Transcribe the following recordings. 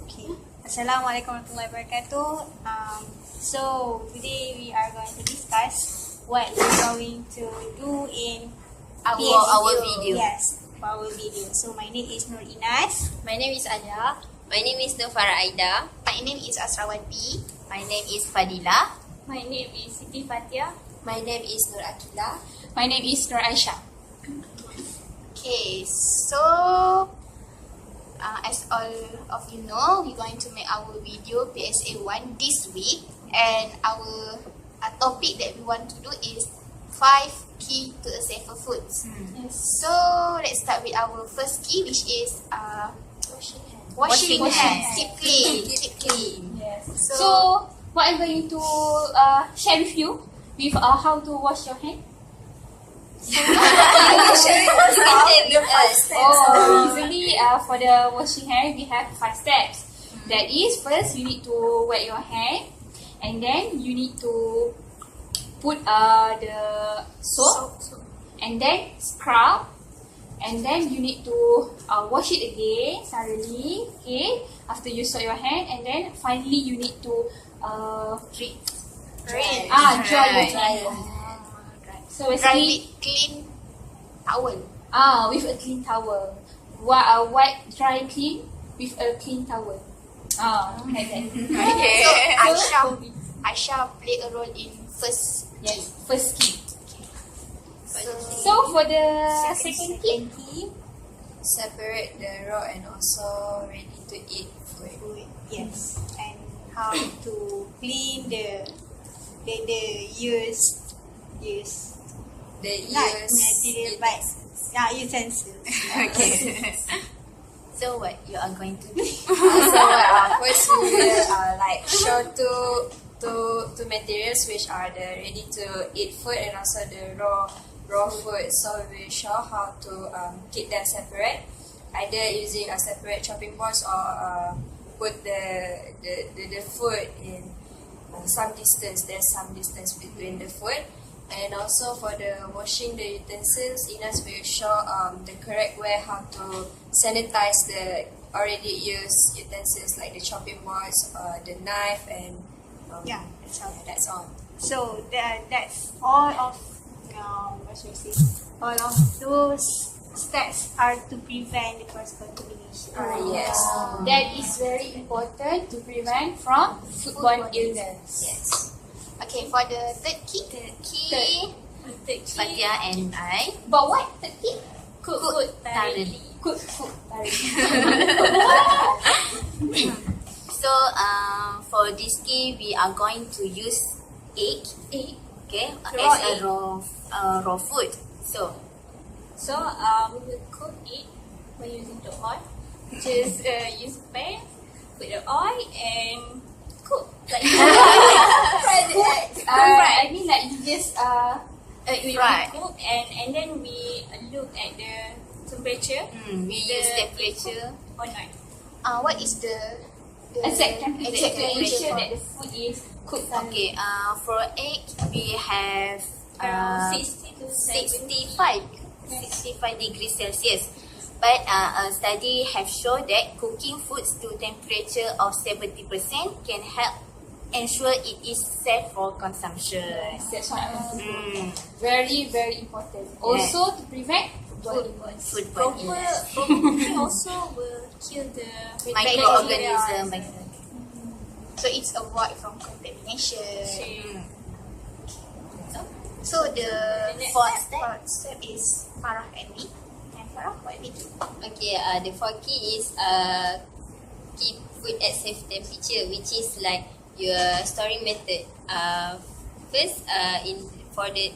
Okay. Assalamualaikum warahmatullahi wabarakatuh. So today we are going to discuss what we're going to do in our video. Yes, for our video. So my name is Nur Inas. My name is Anya. My name is Nufara Aida. My name is Asrawati. My name is Fadila. My name is Siti Fatia. My name is Nur Akila. My name is Nur Aisha. Okay, so as all of you know, we're going to make our video PSA 1 this week, and our topic that we want to do is 5 key to a safer foods. Yes. So let's start with our first key, which is Washing washing hands. hands. Keep clean. Keep clean. Yes. So- So what I'm going to share with you with how to wash your hand. Usually for the washing hand we have 5 steps. That is, first you need to wet your hand, and then you need to put the soap, and then scrub, and then you need to wash it again thoroughly. Okay, after you soak your hand, and then finally you need to dry your hand. So Dry basically, with clean towel. with a clean towel. Wipe dry clean with a clean towel. Like that. So Aisha played a role in first. Yes, first key. So, So for the second key, Separate the raw and also ready to eat food. Yes, and how to clean the used The like use material bags. Utensils. Okay. so what you are going to do? First we will show two materials, which are the ready to eat food and also the raw food. So we will show how to keep them separate, either using a separate chopping boards or put the food in some distance. There's some distance between the food. And also for the washing the utensils, Ines will show the correct way how to sanitize the already used utensils like the chopping boards, the knife, and That's all. that's all. So that's all of all of those steps are to prevent the cross contamination. Yes. that is very important to prevent from foodborne illness. Yes. Okay, for the third key, Fatia and I. But what third key? Cook food thoroughly. Cook food thoroughly. So for this key, we are going to use egg. Okay, Raw as a raw food. So We will cook it by using the oil. Just use a pan, put the oil and cook. Like I mean like you just we Fry. cook and then we look at the temperature. we use temperature. Or not. what is the Exact temperature exact to ensure temperature? that the food is cooked Okay, for egg we have around 60 to 65 degrees Celsius. But a study have shown that cooking foods to temperature of 70% can help ensure it is safe for consumption. That's what I was saying. Mm, Very, very important. Also to prevent foodborne foodborne illness. cooking also will kill the Microorganism. So it's avoid from contamination. Mm. So the next fourth step is Farah and me. And Farah, what we do? Okay, the fourth key is keep food at safe temperature, which is like your storing method. First,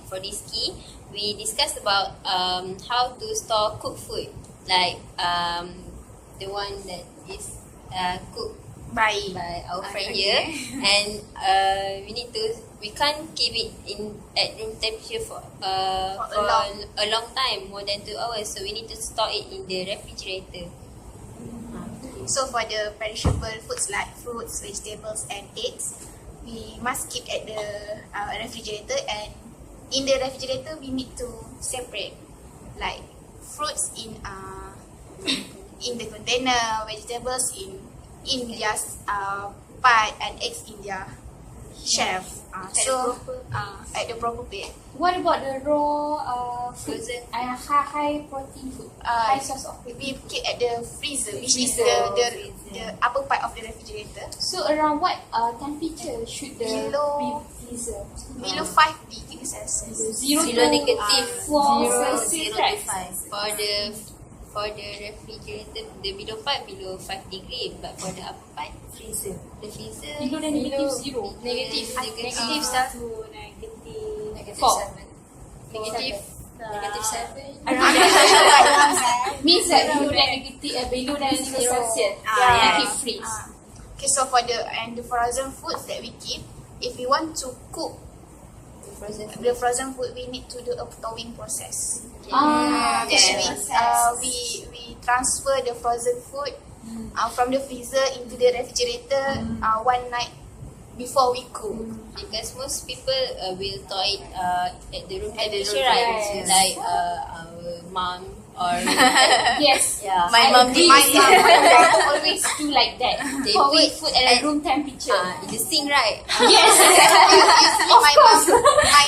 for this key, we discussed about how to store cooked food, like the one that is cooked by our friend here, and we can't keep it at room temperature for a long time, more than 2 hours. So we need to store it in the refrigerator. So for the perishable foods like fruits, vegetables, and eggs, we must keep at the refrigerator, and in the refrigerator we need to separate like fruits in the container, vegetables in in their part and eggs in their shell. So at the proper place. What about the raw frozen high protein food, high source of protein? We keep at the freezer, which is the upper part of the refrigerator. So around what temperature should the Below- freezer? Below 5 degrees Celsius. Zero negative. 4 0 Celsius, to right? 5. For the refrigerator, the below part below 5 degree, but for the upper part freezer. The freezer Below the negative 0. negative Negative stuff. to negative Negative 4. 7. Negative 7. Means that below that negative, below that 0 Celsius, Yeah. keep freeze. Okay, so for the frozen foods that we keep, if we want to cook the frozen food, we need to do a thawing process. Which means we transfer the frozen food from the freezer into the refrigerator one night before we cook. Because most people will thaw it at the room temperature, room right? temperature. Like our mom or Yes. yeah. I agree My with mom. you. My mom always do like that. They Forward put food at a room temperature. in the sink, right? Yes. Usually my mom,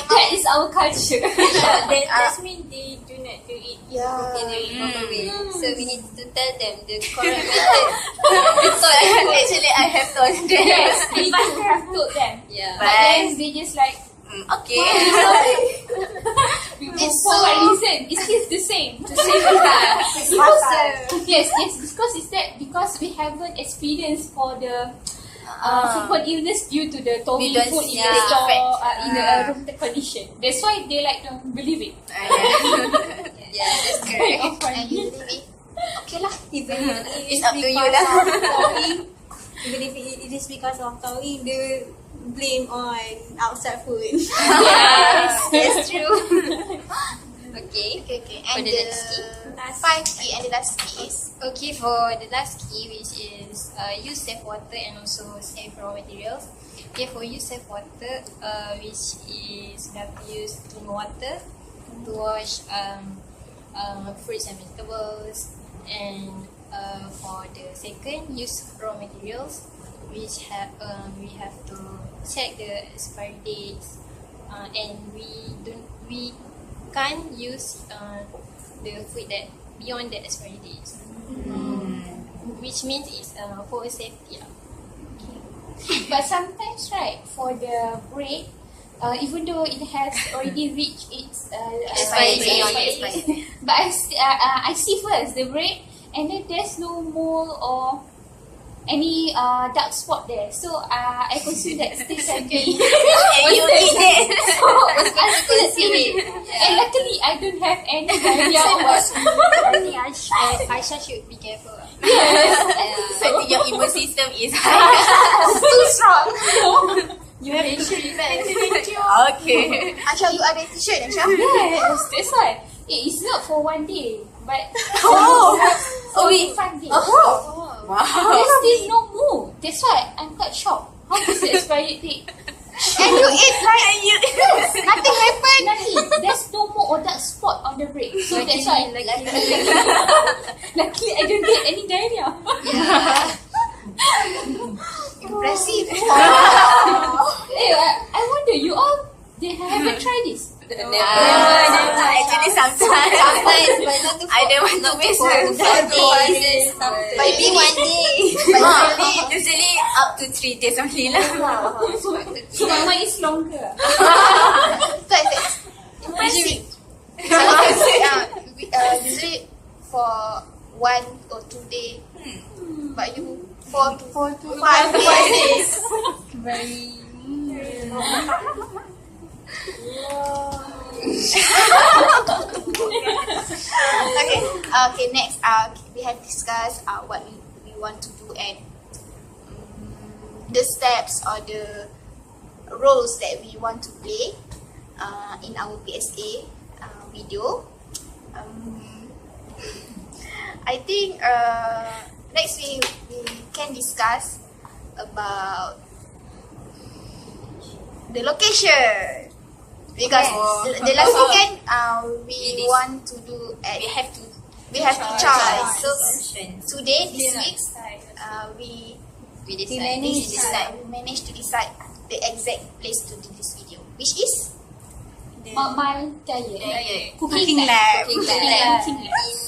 That is our culture. That means they do not do it. yeah. In the proper way. So we need to tell them the correct method. Actually, I have told them. Yes, we must have told them. Yeah. But then they just like, Okay. for what reason? It's still the same. To save the time. Yes, because it's that because we haven't experienced for the frequent illness due to the thawing We don't food see in the the store in the room condition. That's why they like don't believe it. Yeah, that's correct. And usually okay lah. Even It's up to you lah. Even if it is because of towing, they blame on outside food. Yes, That's true. Okay. Okay. For And the the next key? 5 key and the last key is Okay, for the last key, which is use safe water and also safe raw materials. Okay, for use safe water, which is we have to use clean water to wash fruits and vegetables. And for the second, use raw materials, which we have to check the expiry dates, and we can't use the food that beyond the expiry dates, which means it's for safety. but sometimes right for the bread, even though it has already reached its Expiry expiry date. but I see first the bread, and then there's no mold or any dark spot there, so I consider that still can be. And you eat it. So was consider it. And luckily I don't have any idea about. I think Aisha should be careful. I think your immune system is too strong. You have to prevent. okay. Asha, you ada t-shirt Asha? Yes, that's why. It's not for one day, but Oh. for wait. 5 days. Wow. There's still no move. That's why I'm quite shocked. How is the expiry date? And you eat like nothing happened. Nothing. There's no more or dark spot on the bread. So that's why. Luckily, I don't get any diarrhea. Impressive. Hey, I wonder you all they haven't tried this. Actually, sometimes, But not to I don't want to waste her. days. Maybe 1 day. Usually up to 3 days only lah. So mine is longer. Impressive. Usually for 1 or 2 days, but you 4 to 5 days. Very. Okay. Next, we have discussed what we want to do and the steps or the roles that we want to play in our PSA video. I think next we can discuss about the location. Because the last weekend we want to do at We have to we have to choose. So options. today this week we We We decide. managed to decide the exact place to do this video, which is My diet. Cooking lab. Cooking lab.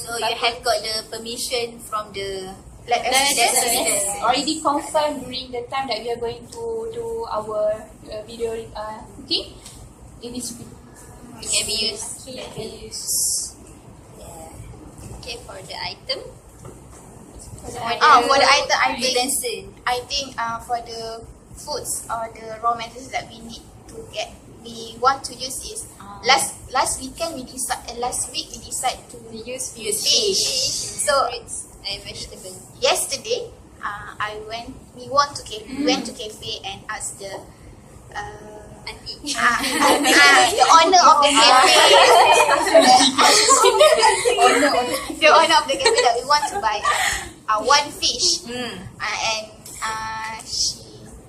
So you have got the permission from the like Yes, already confirmed during the time that we are going to do our video cooking. It is it can be used. can be used. Yeah. Okay, for the item. for the item, Utensil. I think for the foods or the raw materials that we need to get, we want to use is last week we decide to Use fish. So fruits and vegetables. yesterday, we went to cafe and asked the Auntie. the owner of the cafe, the owner of the cafe that we want to buy one fish, and she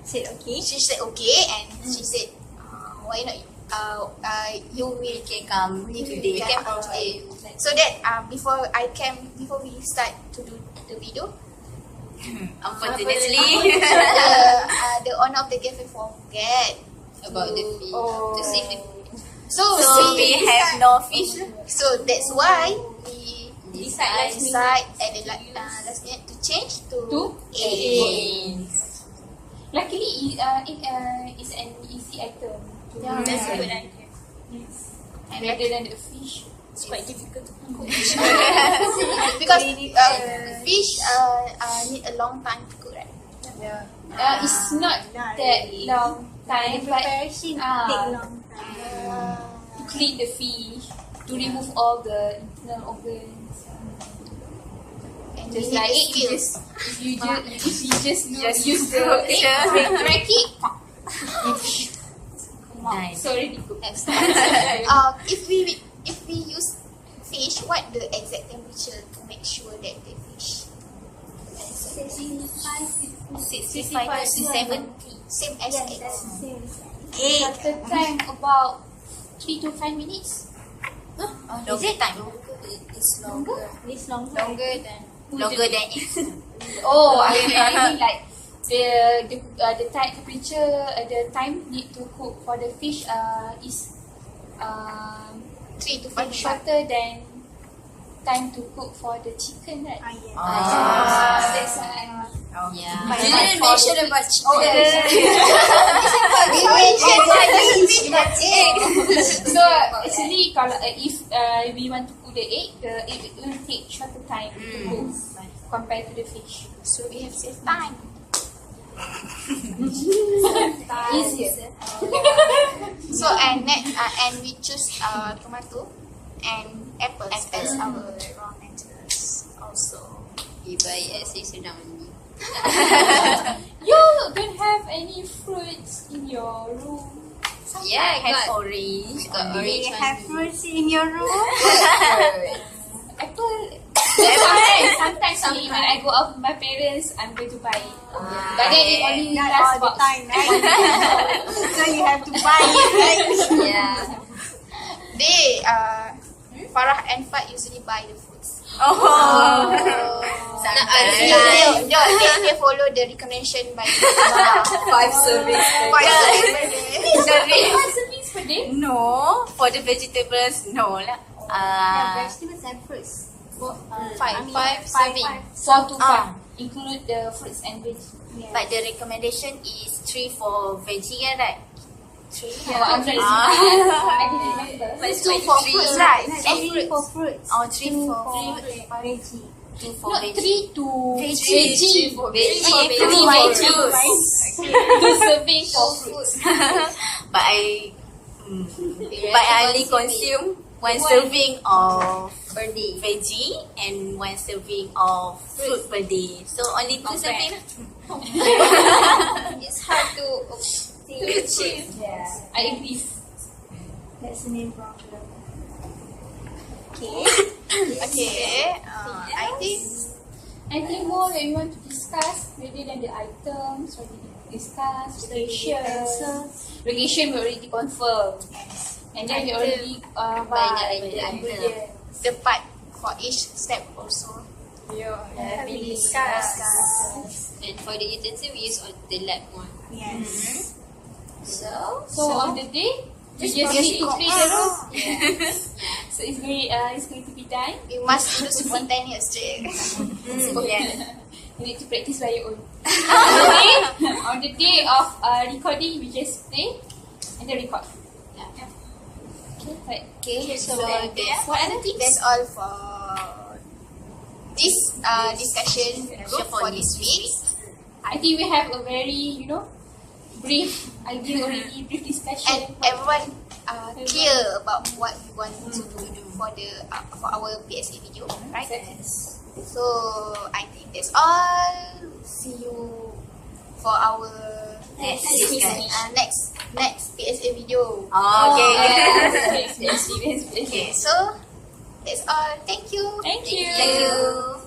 Said okay. said okay, and she said why not you will Can come today. can come today. So that before we start to do the video, Unfortunately. the owner of the cafe forget About the fish. To save the fish. So We have no fish. So that's why we Decide decide at the last minute to change to egg. eggs. Luckily, it is an easy item. Yeah. That's a good Yeah. idea. Yes. And rather than the fish, It's quite difficult to cook. Because fish need a long time to cook, right? it's not Nah, that really. long time, but Preparation take long time. to clean the fish, to remove all the internal organs. And Just we need like the egg, skills. if you just use the cook egg, the- crack it. Nice. So already cooked. If we use fish, what the exact temperature to make sure that the fish 65 to 70. same as eggs? After time about 3 to 5 minutes. Longer time. It's longer. This longer. Longer than eggs. Oh, I mean like the time temperature, the time need to cook for the fish is 3 to 5 minutes. shorter than time to cook for the chicken, right? That's why. Yeah. You didn't mention about chicken. So actually, kalau if we want to cook the egg will take shorter time to cook compared to the fish. So we have saved time. Easier. So and next and we choose tomato and apples as our raw materials also. We buy as is only. You don't have any fruits in your room. Yeah, have got orange. Got Do orange you have fruits in your room? Apple. Sometimes only when I go out with my parents, I'm going to buy it. But then it only Not lasts all the about time, right? So you have to buy it, right? Yeah. They Farah and Fat usually buy the fruits. They follow the recommendation by 5 servings. 5 servings per day. No, for the vegetables, no lah. Vegetables and fruits. Five Five. 4 to 5. Include the fruits and veggies. But the recommendation is 3 for veggie, right? 3. Yeah, I'm very I didn't remember. But it's 2 like for 3. fruits, right? Three for fruits. Oh, 3 for veggie. 2 for Not veggie. 3 to Veggie. veggie. For veggie. 3 for veggie. fruits. 2 serving for fruits. But I only consume 1 serving of per day. veggie and 1 serving of fruit per day. So only 2 serving. It's hard to achieve. Yeah, I agree. That's the main problem. Okay. Okay. I think Anything more that you want to discuss rather than the items? What did you discuss? Location we already confirmed. And then we already buy the the item. ingredients. the part for each step also. have been discussed. And for the utensil, we use on the lab one. Yes. So So on the day, we just need to play the role. So it's going to be done. We must do spontaneous trick. You need to practice by your own. On the day of recording, we just play and then record. Okay, right. Okay, so What other things? that's all for this discussion group for this week. I think we have a very, brief idea already, brief discussion. And everyone clear about what we want to do for the for our PSA video, right? yes. So I think that's all. See you for our Next next PSA video. Okay. Okay, so that's all. Thank you. Thank you. Thank you.